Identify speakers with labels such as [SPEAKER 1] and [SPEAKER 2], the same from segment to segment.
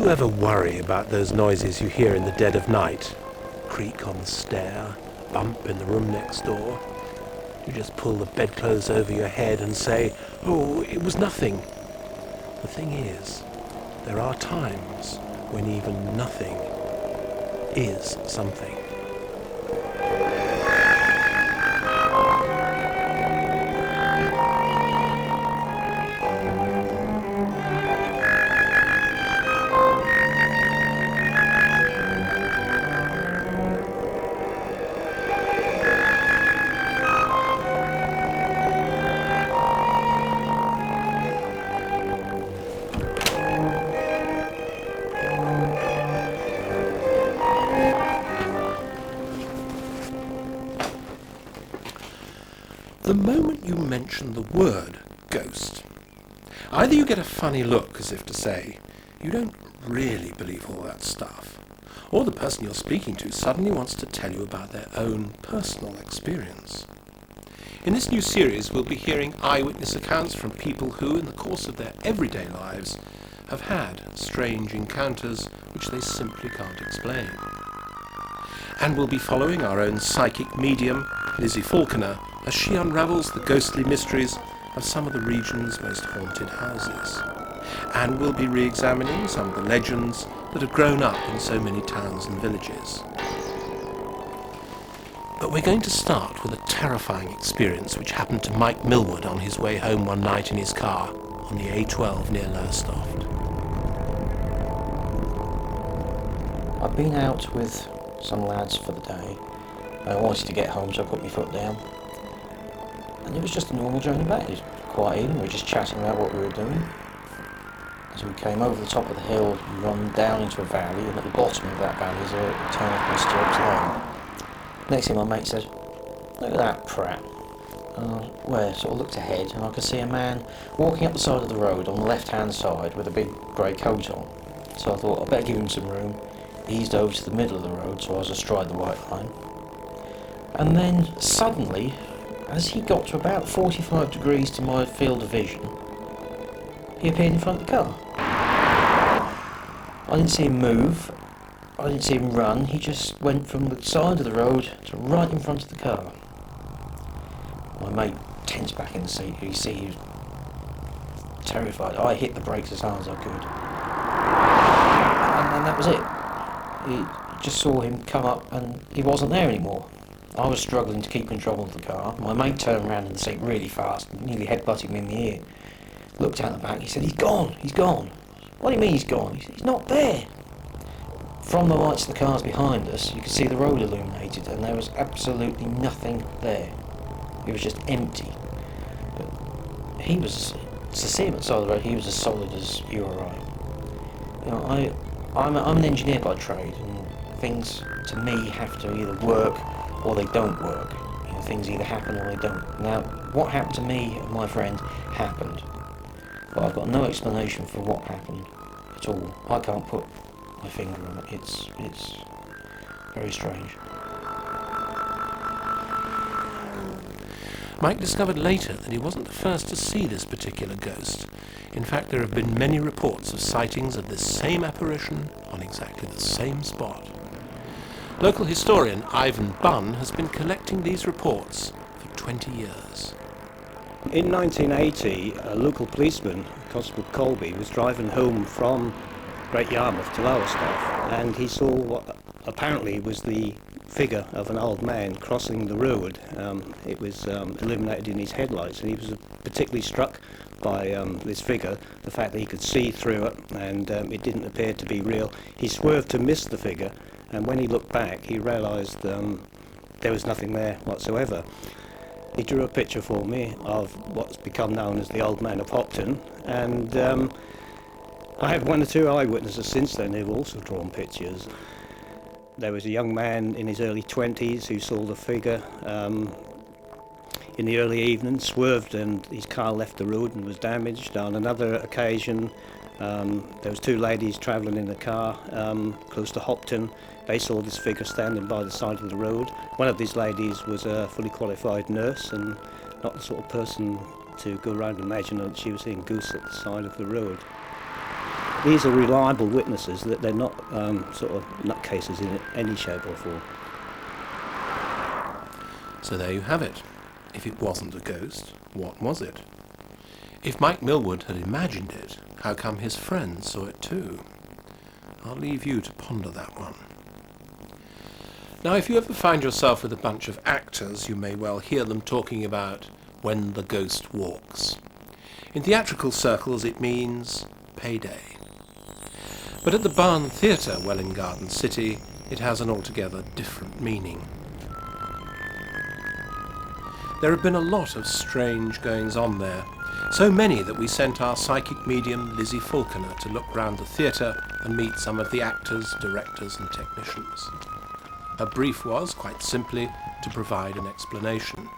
[SPEAKER 1] you ever worry about those noises you hear in the dead of night? Creak on the stair, bump in the room next door. You just pull the bedclothes over your head and say, "Oh, it was nothing." The thing is, there are times when even nothing is something. The moment you mention the word ghost, either you get a funny look as if to say, you don't really believe all that stuff, or the person you're speaking to suddenly wants to tell you about their own personal experience. In this new series, we'll be hearing eyewitness accounts from people who, in the course of their everyday lives, have had strange encounters which they simply can't explain. And we'll be following our own psychic medium, Lizzie Falconer, as she unravels the ghostly mysteries of some of the region's most haunted houses. And we'll be re-examining some of the legends that have grown up in so many towns and villages. But we're going to start with a terrifying experience which happened to Mike Milwood on his way home one night in his car on the A12 near Lowestoft.
[SPEAKER 2] I'd been out with some lads for the day. I wanted to get home, so I put my foot down. And it was just a normal journey back. It was quite evening, we were just chatting about what we were doing. As we came over the top of the hill, we run down into a valley, and at the bottom of that valley is a town of Mr. Lane. Next thing my mate said, "Look at that prat." Where I sort of looked ahead, and I could see a man walking up the side of the road on the left-hand side with a big grey coat on. So I thought, I'd better give him some room. Eased over to the middle of the road, so I was astride the white line. And then, suddenly, as he got to about 45 degrees to my field of vision, he appeared in front of the car. I didn't see him move, I didn't see him run, he just went from the side of the road to right in front of the car. My mate tensed back in the seat. You see, he was terrified. I hit the brakes as hard as I could. And that was it. You just saw him come up and he wasn't there anymore. I was struggling to keep control of the car. My mate turned around in the seat really fast, nearly headbutting me in the ear. Looked out the back, he said, he's gone. What do you mean he's gone? He's not there. From the lights of the cars behind us, you could see the road illuminated, and there was absolutely nothing there. It was just empty. But he was, to see him at the side of the road, he was as solid as you or I. You know, I'm an engineer by trade, and things to me have to either work or they don't work. You know, things either happen or they don't. Now, what happened to me and my friend happened, but I've got no explanation for what happened at all. I can't put my finger on it. It's very strange.
[SPEAKER 1] Mike discovered later that he wasn't the first to see this particular ghost. In fact, there have been many reports of sightings of this same apparition on exactly the same spot. Local historian Ivan Bunn has been collecting these reports for 20 years.
[SPEAKER 3] In 1980, a local policeman, Constable Colby, was driving home from Great Yarmouth to Lowestoft, and he saw what apparently was the figure of an old man crossing the road. It was illuminated in his headlights, and he was particularly struck by this figure, the fact that he could see through it, and it didn't appear to be real. He swerved to miss the figure, and when he looked back, he realised there was nothing there whatsoever. He drew a picture for me of what's become known as the Old Man of Hopton, and I had one or two eyewitnesses since then who've also drawn pictures. There was a young man in his early 20s who saw the figure in the early evening, swerved and his car left the road and was damaged. On another occasion, there was two ladies travelling in a car close to Hopton. They saw this figure standing by the side of the road. One of these ladies was a fully qualified nurse and not the sort of person to go around imagining that she was seeing ghosts at the side of the road. these are reliable witnesses, that they're not sort of nutcases in any shape or form.
[SPEAKER 1] So there you have it. If it wasn't a ghost, what was it? If Mike Milwood had imagined it, how come his friends saw it too? I'll leave you to ponder that one. Now, if you ever find yourself with a bunch of actors, you may well hear them talking about when the ghost walks. In theatrical circles, it means payday. But at the Barn Theatre, Welwyn Garden City, it has an altogether different meaning. There have been a lot of strange goings-on there, so many that we sent our psychic medium Lizzie Falconer to look round the theatre and meet some of the actors, directors and technicians. Her brief was, quite simply, to provide an explanation.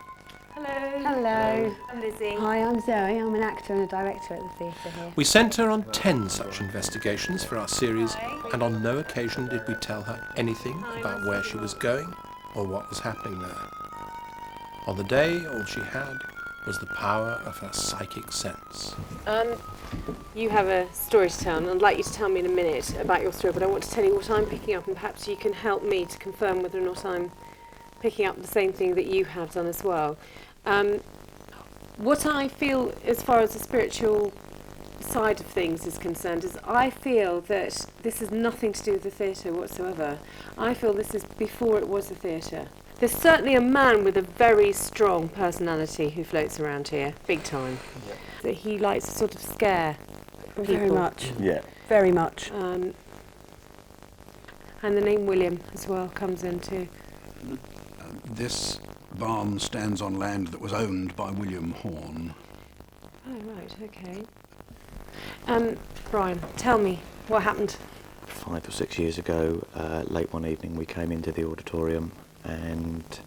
[SPEAKER 4] Hello.
[SPEAKER 5] Hello.
[SPEAKER 4] I'm Lizzie.
[SPEAKER 5] Hi, I'm Zoe. I'm an actor and a director at the theatre here.
[SPEAKER 1] We sent her on 10 such investigations for our series, and on no occasion did we tell her anything about where she was going or what was happening there. On the day, all she had was the power of her psychic sense.
[SPEAKER 4] You have a story to tell, and I'd like you to tell me in a minute about your story, but I want to tell you what I'm picking up, and perhaps you can help me to confirm whether or not I'm picking up the same thing that you have done as well. What I feel as far as the spiritual side of things is concerned is I feel that this has nothing to do with the theatre whatsoever. I feel this is before it was a theatre. There's certainly a man with a very strong personality who floats around here, big time. Yeah. That he likes to sort of scare people.
[SPEAKER 5] Very much.
[SPEAKER 6] Yeah.
[SPEAKER 5] Very much.
[SPEAKER 4] And the name William as well comes into.
[SPEAKER 7] This barn stands on land that was owned by William Horne.
[SPEAKER 4] Oh, right, okay. Brian, tell me what happened.
[SPEAKER 6] 5 or 6 years ago, late one evening, we came into the auditorium and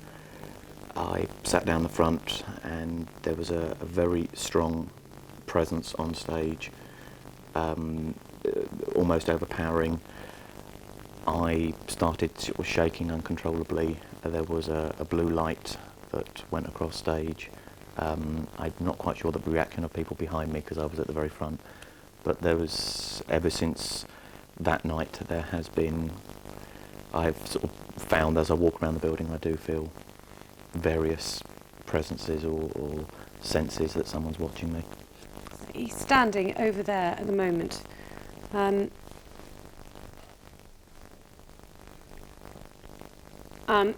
[SPEAKER 6] I sat down the front, and there was a very strong presence on stage, almost overpowering. I started sort of shaking uncontrollably. There was a blue light that went across stage. I'm not quite sure the reaction of people behind me because I was at the very front, but there was, ever since that night, there has been, I've sort of found as I walk around the building, I do feel various presences or senses that someone's watching me.
[SPEAKER 4] He's standing over there at the moment.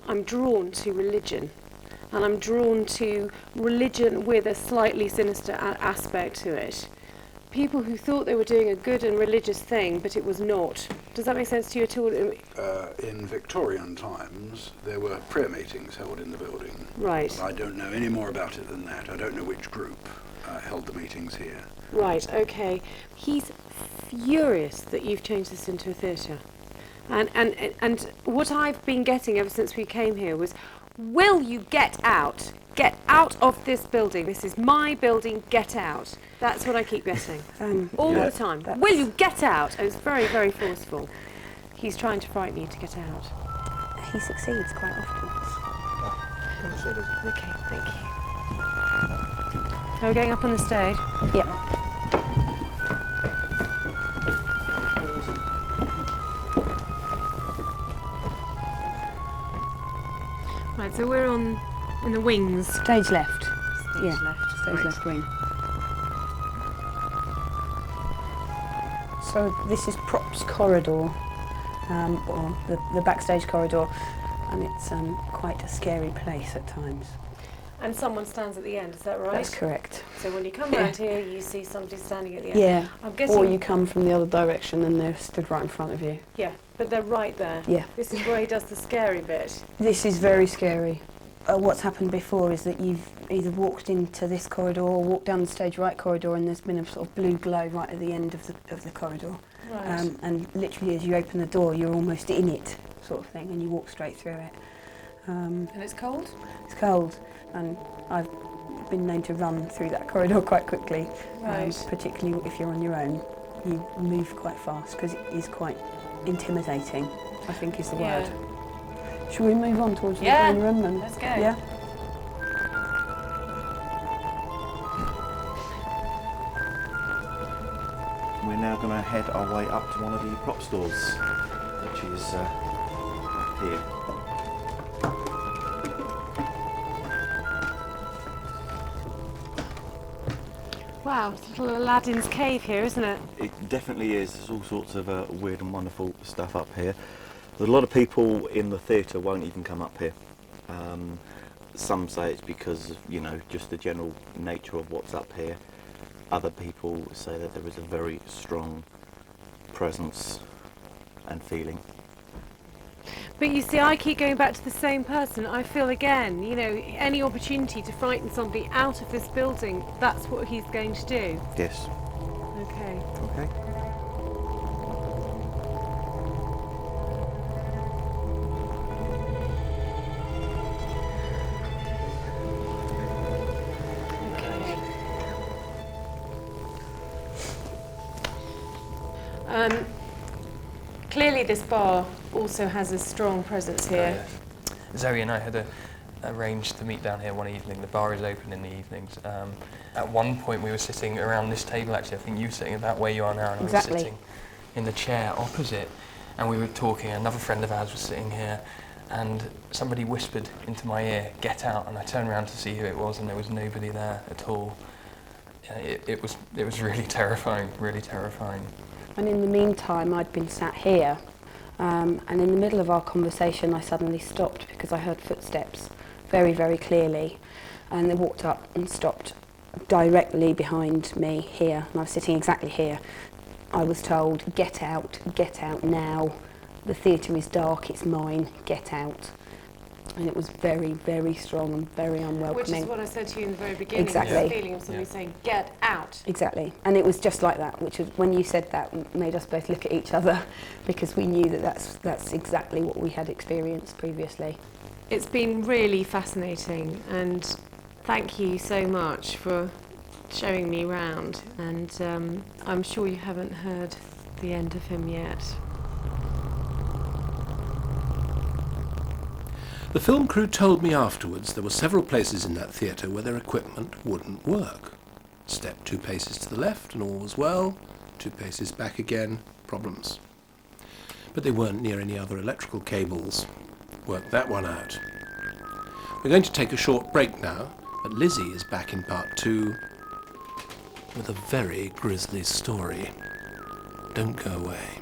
[SPEAKER 4] I'm drawn to religion, and I'm drawn to religion with a slightly sinister aspect to it. People who thought they were doing a good and religious thing, but it was not. Does that make sense to you at all?
[SPEAKER 7] In Victorian times, there were prayer meetings held in the building.
[SPEAKER 4] Right.
[SPEAKER 7] But I don't know any more about it than that. I don't know which group held the meetings here.
[SPEAKER 4] Right, okay. He's furious that you've changed this into a theatre. And what I've been getting ever since we came here was, will you get out? Get out of this building. This is my building. Get out. That's what I keep getting. All the time. Will you get out? And it's very, very forceful. He's trying to frighten you to get out.
[SPEAKER 5] He succeeds quite often.
[SPEAKER 4] Okay, thank you. Are we going up on the stage?
[SPEAKER 5] Yep.
[SPEAKER 4] Right, so we're in the wings.
[SPEAKER 5] Stage left.
[SPEAKER 4] Stage left.
[SPEAKER 5] Stage
[SPEAKER 4] Right.
[SPEAKER 5] left wing. So this is props corridor, or the backstage corridor, and it's quite a scary place at times.
[SPEAKER 4] And someone stands at the end, is that right?
[SPEAKER 5] That's correct.
[SPEAKER 4] So when you come around here, you see somebody standing at the end.
[SPEAKER 5] Yeah.
[SPEAKER 4] I'm guessing.
[SPEAKER 5] Or you come from the other direction and they're stood right in front of you.
[SPEAKER 4] Yeah, but they're right there.
[SPEAKER 5] Yeah.
[SPEAKER 4] This is where he does the scary bit.
[SPEAKER 5] This is very scary. What's happened before is that you've either walked into this corridor or walked down the stage right corridor, and there's been a sort of blue glow right at the end of the corridor.
[SPEAKER 4] Right.
[SPEAKER 5] And literally as you open the door, you're almost in it, sort of thing, and you walk straight through it.
[SPEAKER 4] And it's cold?
[SPEAKER 5] It's cold, and I've been known to run through that corridor quite quickly,
[SPEAKER 4] Right.
[SPEAKER 5] particularly if you're on your own. You move quite fast because it is quite intimidating, I think is the
[SPEAKER 4] Yeah.
[SPEAKER 5] word. Shall we move on towards the
[SPEAKER 4] Yeah,
[SPEAKER 5] green room then?
[SPEAKER 4] let's go.
[SPEAKER 5] Yeah.
[SPEAKER 6] We're now going to head our way up to one of the prop stores, which is here.
[SPEAKER 4] Wow, it's a little Aladdin's cave here, isn't it?
[SPEAKER 6] It definitely is. There's all sorts of weird and wonderful stuff up here. There's a lot of people in the theatre won't even come up here. Some say it's because of, you know, just the general nature of what's up here. Other people say that there is a very strong presence and feeling.
[SPEAKER 4] But you see, I keep going back to the same person. I feel again, you know, any opportunity to frighten somebody out of this building, that's what he's going to do.
[SPEAKER 6] Yes.
[SPEAKER 4] Okay.
[SPEAKER 6] Okay.
[SPEAKER 4] Clearly this bar also has a strong presence here.
[SPEAKER 8] Zoe and I had arranged to meet down here one evening. The bar is open in the evenings. At one point we were sitting around this table, actually. I think you were sitting about where you are now, and I was sitting in the chair opposite, and we were talking. Another friend of ours was sitting here, and somebody whispered into my ear, "Get out," and I turned around to see who it was, and there was nobody there at all. It was really terrifying, really terrifying.
[SPEAKER 5] And in the meantime, I'd been sat here, and in the middle of our conversation, I suddenly stopped because I heard footsteps very, very clearly, and they walked up and stopped directly behind me here, and I was sitting exactly here. I was told, get out now. The theatre is dark, it's mine, get out. And it was very, very strong and very unwelcoming.
[SPEAKER 4] Which is what I said to you in the very beginning.
[SPEAKER 5] Exactly.
[SPEAKER 4] The feeling of somebody saying, get out.
[SPEAKER 5] Exactly. And it was just like that, which was, when you said that, made us both look at each other because we knew that that's exactly what we had experienced previously.
[SPEAKER 4] It's been really fascinating, and thank you so much for showing me round. And I'm sure you haven't heard the end of him yet.
[SPEAKER 1] The film crew told me afterwards there were several places in that theatre where their equipment wouldn't work. Step 2 paces to the left and all was well, 2 paces back again, problems. But they weren't near any other electrical cables. Worked that one out. We're going to take a short break now, but Lizzie is back in part 2 with a very grisly story. Don't go away.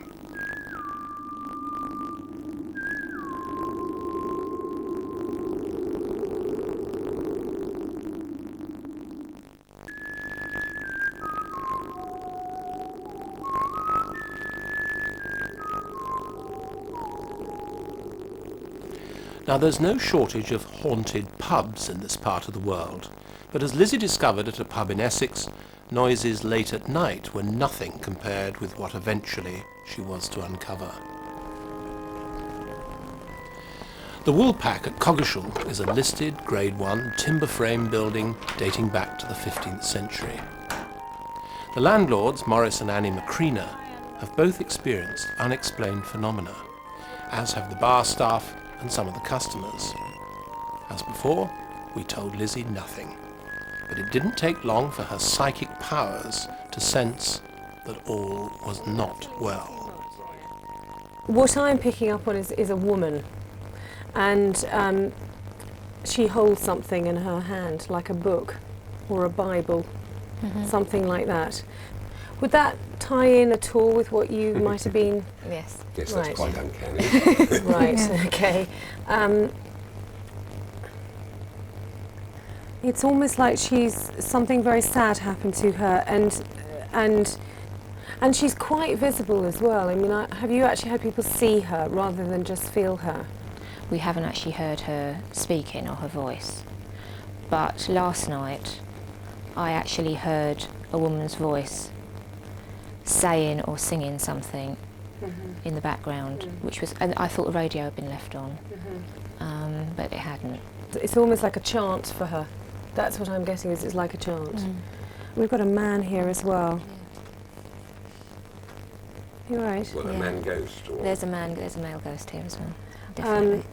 [SPEAKER 1] Now, there's no shortage of haunted pubs in this part of the world, but as Lizzie discovered at a pub in Essex, noises late at night were nothing compared with what eventually she was to uncover. The Woolpack at Coggeshall is a listed Grade 1 timber frame building dating back to the 15th century. The landlords, Maurice and Annie Macrina, have both experienced unexplained phenomena, as have the bar staff and some of the customers. As before, we told Lizzie nothing, but it didn't take long for her psychic powers to sense that all was not well.
[SPEAKER 4] What I'm picking up on is a woman, and she holds something in her hand, like a book or a Bible, something like that. Would that tie in at all with what you might have been?
[SPEAKER 9] Yes.
[SPEAKER 7] Yes,
[SPEAKER 4] Right.
[SPEAKER 7] that's quite uncanny.
[SPEAKER 4] Right, okay. It's almost like something very sad happened to her, and she's quite visible as well. I mean, have you actually had people see her rather than just feel her?
[SPEAKER 9] We haven't actually heard her speaking or her voice, but last night I actually heard a woman's voice saying or singing something in the background, and I thought the radio had been left on, but it hadn't.
[SPEAKER 4] It's almost like a chant for her. That's what I'm getting, is it's like a chant. We've got a man here as well. You're right.
[SPEAKER 7] Well, a man ghost or...
[SPEAKER 9] There's a male ghost here as well, definitely.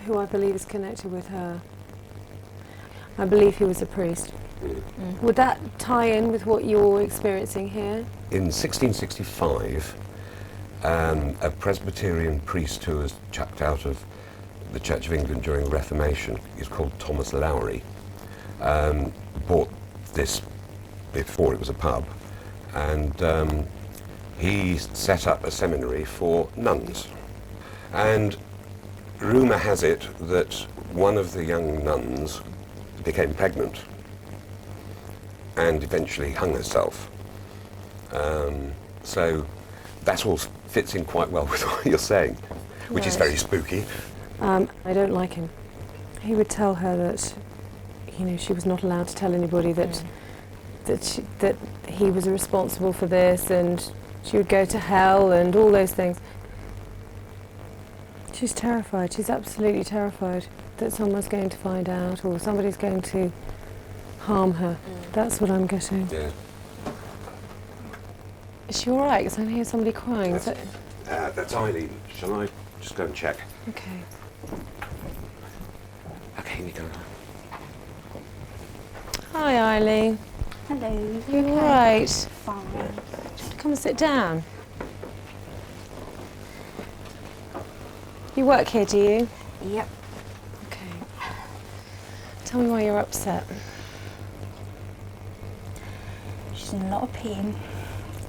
[SPEAKER 4] Who I believe is connected with her. I believe he was a priest. Would that tie in with what you're experiencing here?
[SPEAKER 10] In 1665, a Presbyterian priest who was chucked out of the Church of England during the Reformation, he's called Thomas Lowry, bought this before it was a pub, and he set up a seminary for nuns. And rumour has it that one of the young nuns became pregnant and eventually hung herself. So that all fits in quite well with what you're saying, which is very spooky.
[SPEAKER 4] I don't like him. He would tell her that, you know, she was not allowed to tell anybody that that he was responsible for this, and she would go to hell and all those things. She's terrified. She's absolutely terrified that someone's going to find out or somebody's going to harm her. That's what I'm getting.
[SPEAKER 10] Yeah.
[SPEAKER 4] Is she all right? Because I hear somebody crying.
[SPEAKER 10] That's Eileen. Shall I just go and check?
[SPEAKER 4] Okay.
[SPEAKER 10] Okay, here we go.
[SPEAKER 4] Hi, Eileen.
[SPEAKER 11] Hello.
[SPEAKER 4] You all right?
[SPEAKER 11] Fine.
[SPEAKER 4] Do you want to come and sit down? You work here, do you?
[SPEAKER 11] Yep.
[SPEAKER 4] Okay. Tell me why you're upset.
[SPEAKER 11] She's in a lot of pain,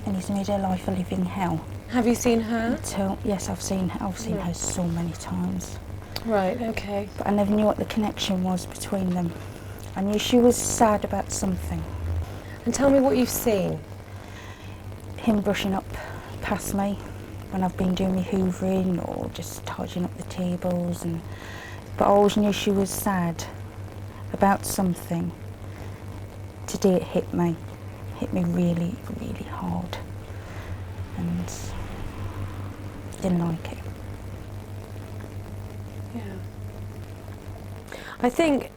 [SPEAKER 11] and he's made her life a living hell.
[SPEAKER 4] Have you seen her?
[SPEAKER 11] Yes, I've seen her so many times.
[SPEAKER 4] Right, okay.
[SPEAKER 11] But I never knew what the connection was between them. I knew she was sad about something.
[SPEAKER 4] And tell me what you've seen.
[SPEAKER 11] Him brushing up past me when I've been doing my hoovering or just tidying up the tables, but I always knew she was sad about something. Today it hit me really, really hard, and didn't like it.
[SPEAKER 4] Yeah. I think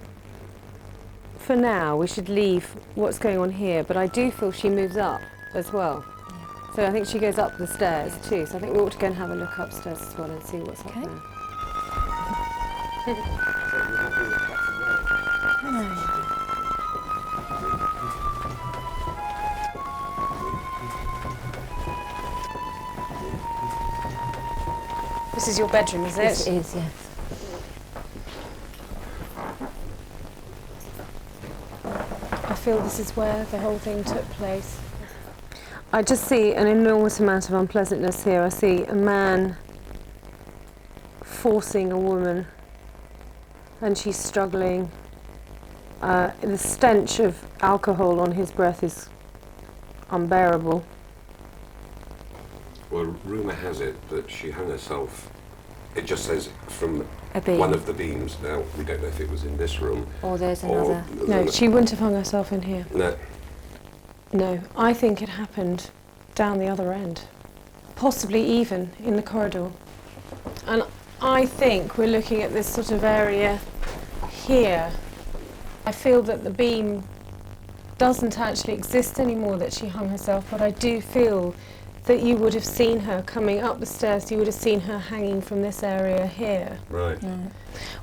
[SPEAKER 4] for now we should leave what's going on here, but I do feel she moves up as well. So I think she goes up the stairs too, so I think we ought to go and have a look upstairs as well and see what's up there. This is your bedroom, is it?
[SPEAKER 9] Yes, it is, yes.
[SPEAKER 4] I feel this is where the whole thing took place. I just see an enormous amount of unpleasantness here. I see a man forcing a woman, and she's struggling. The stench of alcohol on his breath is unbearable.
[SPEAKER 10] Well, rumour has it that she hung herself. It just says from
[SPEAKER 9] A beam.
[SPEAKER 10] one of the beams. Now, we don't know if it was in this room.
[SPEAKER 9] Or there's
[SPEAKER 10] or
[SPEAKER 9] another.
[SPEAKER 4] No, she wouldn't have hung herself in here.
[SPEAKER 10] No.
[SPEAKER 4] No, I think it happened down the other end, possibly even in the corridor. And I think we're looking at this sort of area here. I feel that the beam doesn't actually exist anymore, that she hung herself, but I do feel that you would have seen her coming up the stairs, you would have seen her hanging from this area here.
[SPEAKER 10] Right.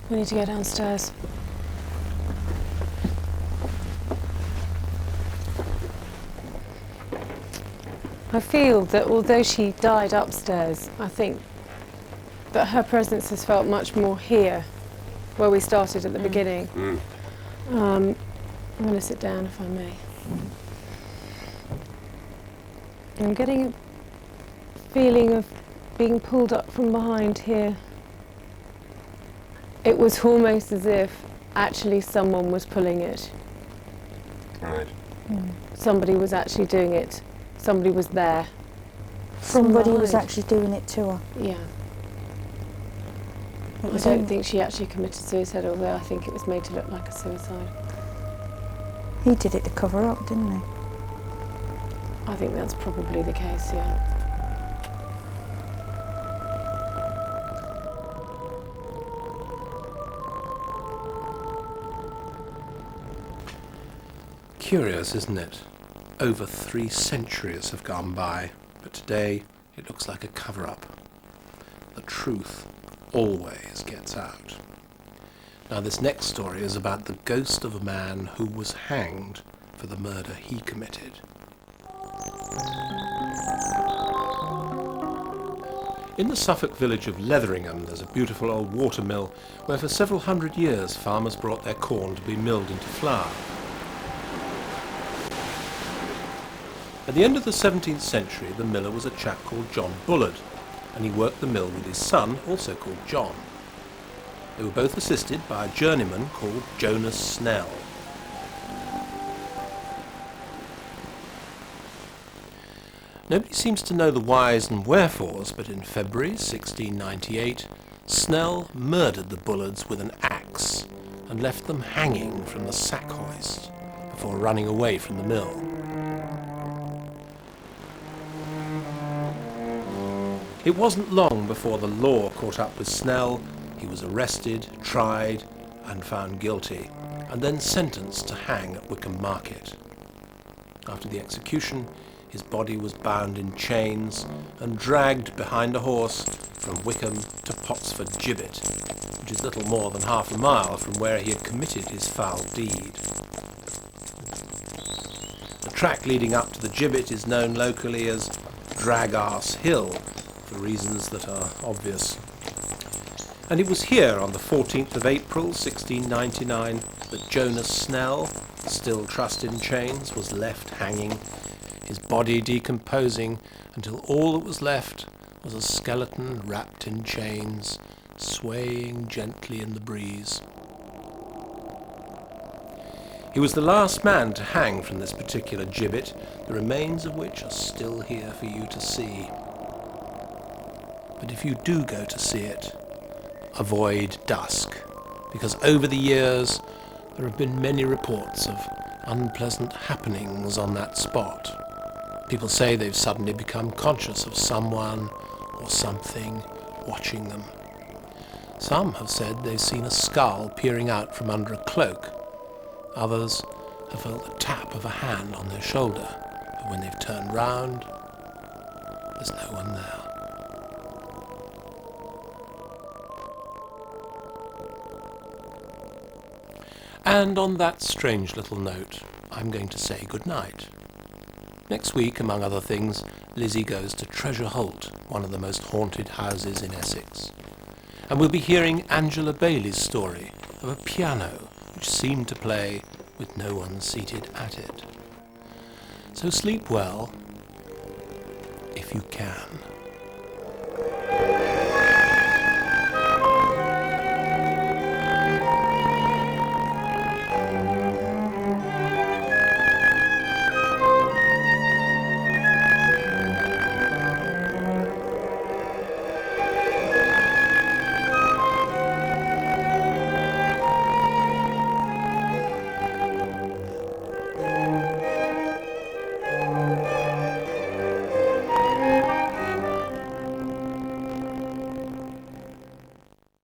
[SPEAKER 4] We need to go downstairs. I feel that although she died upstairs, I think that her presence has felt much more here, where we started at the beginning. I'm going to sit down if I may. I'm getting a feeling of being pulled up from behind here. It was almost as if actually someone was pulling it.
[SPEAKER 10] Right.
[SPEAKER 4] Somebody was actually doing it. Somebody was there.
[SPEAKER 11] Somebody was
[SPEAKER 4] behind.
[SPEAKER 11] actually doing it to her.
[SPEAKER 4] Yeah.
[SPEAKER 11] It
[SPEAKER 4] I
[SPEAKER 11] was
[SPEAKER 4] don't
[SPEAKER 11] him.
[SPEAKER 4] think she actually committed suicide, although I think it was made to look like a suicide.
[SPEAKER 11] He did it to cover up, didn't he?
[SPEAKER 4] I think that's probably the case, yeah.
[SPEAKER 1] Curious, isn't it? Over 3 centuries have gone by, but today it looks like a cover-up. The truth always gets out. Now this next story is about the ghost of a man who was hanged for the murder he committed. In the Suffolk village of Letheringham there's a beautiful old watermill where for several hundred years farmers brought their corn to be milled into flour. At the end of the 17th century the miller was a chap called John Bullard, and he worked the mill with his son, also called John. They were both assisted by a journeyman called Jonas Snell. Nobody seems to know the whys and wherefores, but in February 1698, Snell murdered the Bullards with an axe and left them hanging from the sack hoist before running away from the mill. It wasn't long before the law caught up with Snell. He was arrested, tried and found guilty, and then sentenced to hang at Wickham Market. After the execution, his body was bound in chains and dragged behind a horse from Wickham to Potsford Gibbet, which is little more than half a mile from where he had committed his foul deed. The track leading up to the gibbet is known locally as Drag-Arse Hill, for reasons that are obvious. And it was here on the 14th of April 1699 that Jonas Snell, still trussed in chains, was left hanging, his body decomposing until all that was left was a skeleton wrapped in chains, swaying gently in the breeze. He was the last man to hang from this particular gibbet, the remains of which are still here for you to see. But if you do go to see it, avoid dusk, because over the years there have been many reports of unpleasant happenings on that spot. People say they've suddenly become conscious of someone or something watching them. Some have said they've seen a skull peering out from under a cloak. Others have felt the tap of a hand on their shoulder, but when they've turned round, there's no one there. And on that strange little note, I'm going to say good night. Next week, among other things, Lizzie goes to Treasure Holt, one of the most haunted houses in Essex. And we'll be hearing Angela Bailey's story of a piano which seemed to play with no one seated at it. So sleep well, if you can.